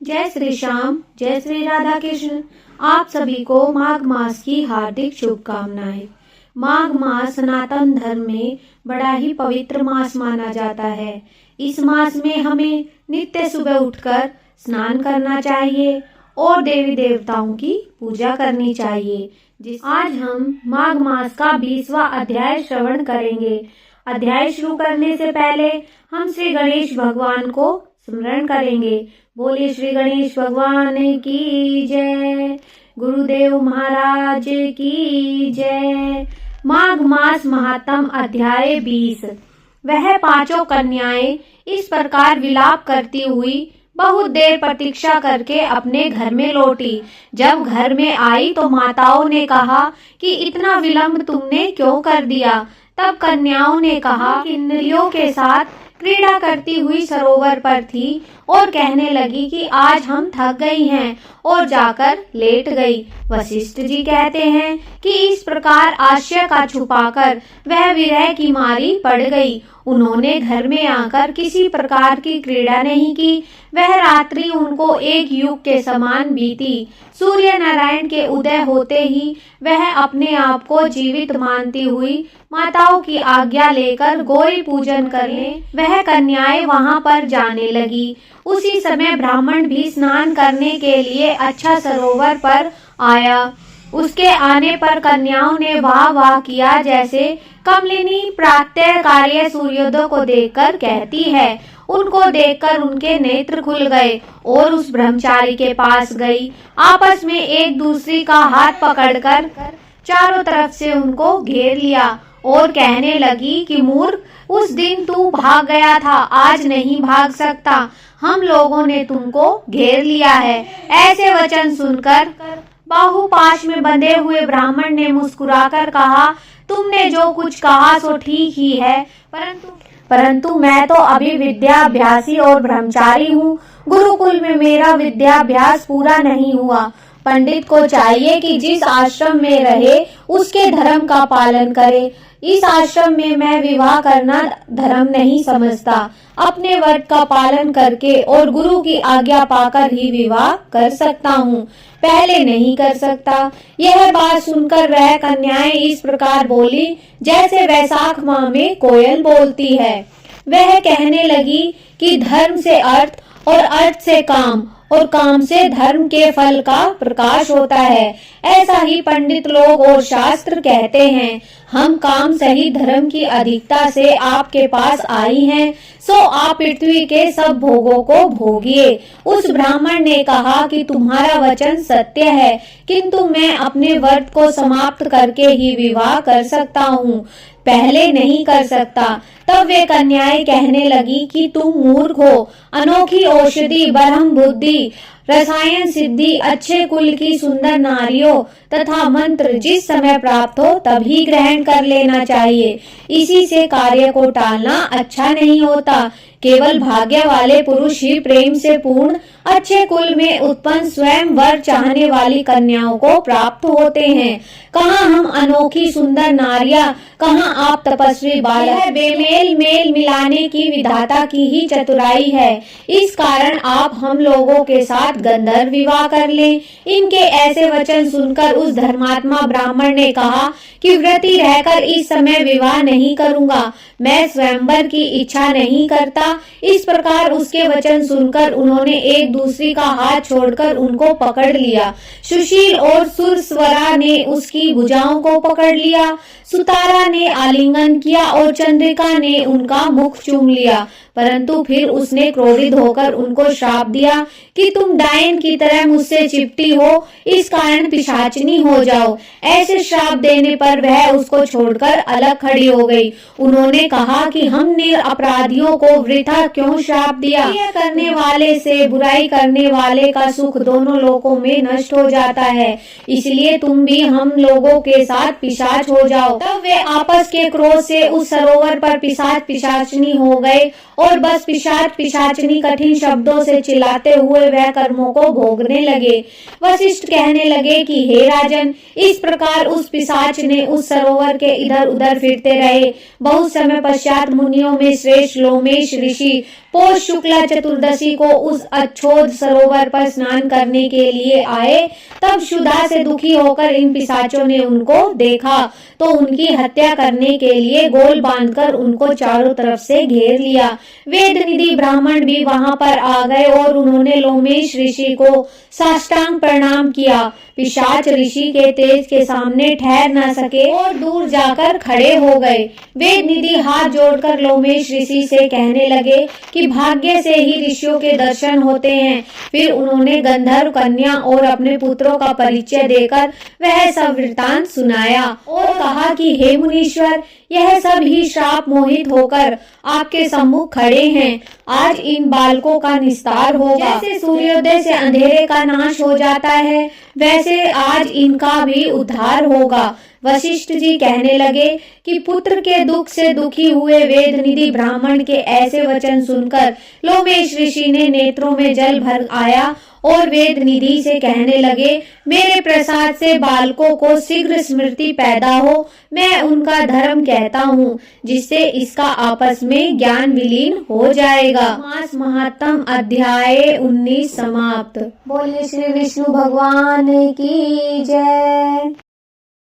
जय श्री श्याम, जय श्री राधा कृष्ण। आप सभी को माघ मास की हार्दिक शुभकामनाएं। माघ मास सनातन धर्म में बड़ा ही पवित्र मास माना जाता है। इस मास में हमें नित्य सुबह उठकर स्नान करना चाहिए और देवी देवताओं की पूजा करनी चाहिए। आज हम माघ मास का 20वां अध्याय श्रवण करेंगे। अध्याय शुरू करने से पहले हम श्री गणेश भगवान को स्मरण करेंगे। बोलिए श्री गणेश भगवान की जय, गुरुदेव महाराज की जय। माघ मास महात्म अध्याय 20। वह पांचों कन्याएं इस प्रकार विलाप करती हुई बहुत देर प्रतीक्षा करके अपने घर में लौटी। जब घर में आई तो माताओं ने कहा कि इतना विलंब तुमने क्यों कर दिया। तब कन्याओं ने कहा कि इंद्रियों के साथ क्रीड़ा करती हुई सरोवर पर थी और कहने लगी कि आज हम थक गई हैं और जाकर लेट गई। वशिष्ठ जी कहते हैं कि इस प्रकार आश्चर्य का छुपाकर वह विरह की मारी पड़ गई। उन्होंने घर में आकर किसी प्रकार की क्रीड़ा नहीं की। वह रात्रि उनको एक युग के समान बीती। सूर्य नारायण के उदय होते ही वह अपने आप को जीवित मानती हुई माताओं की आज्ञा लेकर गौरी पूजन करने वह कन्याएं वहां पर जाने लगी। उसी समय ब्राह्मण भी स्नान करने के लिए अच्छा सरोवर पर आया। उसके आने पर कन्याओं ने वाह वाह किया, जैसे कमलिनी प्रातः कार्य सूर्योदय को देखकर कहती है। उनको देखकर उनके नेत्र खुल गए और उस ब्रह्मचारी के पास गई। आपस में एक दूसरी का हाथ पकड़कर चारों तरफ से उनको घेर लिया और कहने लगी कि मूर्ख, उस दिन तू भाग गया था, आज नहीं भाग सकता। हम लोगों ने तुमको घेर लिया है। ऐसे वचन सुनकर बाहुपाश में बंधे हुए ब्राह्मण ने मुस्कुराकर कहा, तुमने जो कुछ कहा सो ठीक ही है, परंतु मैं तो अभी विद्याभ्यासी और ब्रह्मचारी हूँ। गुरुकुल में मेरा विद्याभ्यास पूरा नहीं हुआ। पंडित को चाहिए कि जिस आश्रम में रहे उसके धर्म का पालन करे। इस आश्रम में मैं विवाह करना धर्म नहीं समझता। अपने व्रत का पालन करके और गुरु की आज्ञा पाकर ही विवाह कर सकता हूँ, पहले नहीं कर सकता। यह बात सुनकर वह कन्याएं इस प्रकार बोली जैसे वैशाख माह में कोयल बोलती है। वह कहने लगी कि धर्म से अर्थ और अर्थ से काम और काम से धर्म के फल का प्रकाश होता है। ऐसा ही पंडित लोग और शास्त्र कहते हैं। हम काम सही धर्म की अधिकता से आपके पास आई हैं, सो आप पृथ्वी के सब भोगों को भोगिए। उस ब्राह्मण ने कहा कि तुम्हारा वचन सत्य है, किंतु मैं अपने व्रत को समाप्त करके ही विवाह कर सकता हूँ, पहले नहीं कर सकता। तब वे कन्याएं कहने लगी कि तुम मूर्ख हो। अनोखी औषधि, ब्रह्म बुद्धि, रसायन सिद्धि, अच्छे कुल की सुंदर नारियों तथा मंत्र जिस समय प्राप्त हो तभी ग्रहण कर लेना चाहिए। इसी से कार्य को टालना अच्छा नहीं होता। केवल भाग्य वाले पुरुष ही प्रेम से पूर्ण अच्छे कुल में उत्पन्न स्वयं वर चाहने वाली कन्याओं को प्राप्त होते हैं। कहाँ हम अनोखी सुंदर नारियां, कहाँ आप तपस्वी बालक। बेमेल मेल मिलाने की विधाता की ही चतुराई है। इस कारण आप हम लोगों के साथ गंधर्व विवाह कर लें। इनके ऐसे वचन सुनकर उस धर्मात्मा ब्राह्मण ने कहा कि व्रती रहकर इस समय विवाह नहीं करूंगा, मैं स्वयंवर की इच्छा नहीं करता। इस प्रकार उसके वचन सुनकर उन्होंने एक दूसरी का हाथ छोड़कर उनको पकड़ लिया। सुशील और सुरस्वरा ने उसकी भुजाओं को पकड़ लिया। सुतारा ने आलिंगन किया और चंद्रिका ने उनका मुख चूम लिया। परंतु फिर उसने क्रोधित होकर उनको श्राप दिया कि तुम डायन की तरह मुझसे चिपटी हो, इस कारण पिशाचिनी हो जाओ। ऐसे श्राप देने पर वह उसको छोड़कर अलग खड़ी हो गई। उन्होंने कहा कि हमने अपराधियों को वृथा क्यों श्राप दिया। यह करने वाले से बुराई करने वाले का सुख दोनों लोकों में नष्ट हो जाता है, इसलिए तुम भी हम लोगों के साथ पिशाच हो जाओ। तब वे आपस के क्रोध से उस सरोवर पर पिशाच पिशाचनी हो गए और बस पिशाच पिशाचनी कठिन शब्दों से चिल्लाते हुए वह कर्म कर्मों को भोगने लगे। वशिष्ठ कहने लगे कि हे राजन, इस प्रकार उस पिशाच ने उस सरोवर के इधर उधर फिरते रहे। बहुत समय पश्चात मुनियों में श्रेष्ठ लोमेश ऋषि पौष शुक्ला चतुर्दशी को उस अच्छोद सरोवर पर स्नान करने के लिए आए। तब क्षुधा से दुखी होकर इन पिशाचों ने उनको देखा तो उनकी हत्या करने के लिए गोल बांधकर उनको चारों तरफ से घेर लिया। वेद निधि ब्राह्मण भी वहां पर आ गए और उन्होंने लोमेश ऋषि को साष्टांग प्रणाम किया। पिशाच ऋषि के तेज के सामने ठहर न सके और दूर जाकर खड़े हो गए। वेद निधि हाथ जोड़कर लोमेश ऋषि से कहने लगे कि भाग्य से ही ऋषियों के दर्शन होते हैं। फिर उन्होंने गंधर्व कन्या और अपने पुत्रों का परिचय देकर वह सब वृतांत सुनाया और कहा कि हे मुनीश्वर, यह सब ही श्राप मोहित होकर आपके सम्मुख खड़े हैं। आज इन बालकों का निस्तार होगा। जैसे सूर्योदय से अंधेरे का नाश हो जाता है, वैसे आज इनका भी उद्धार होगा। वशिष्ठ जी कहने लगे कि पुत्र के दुख से दुखी हुए वेद निधि ब्राह्मण के ऐसे वचन सुनकर लोमेश ऋषि ने नेत्रों में जल भर आया और वेद निधि से कहने लगे, मेरे प्रसाद से बालकों को शीघ्र स्मृति पैदा हो। मैं उनका धर्म कहता हूँ, जिससे इसका आपस में ज्ञान विलीन हो जाएगा। मास महात्म अध्याय 19 समाप्त। बोले श्री विष्णु भगवान की जय।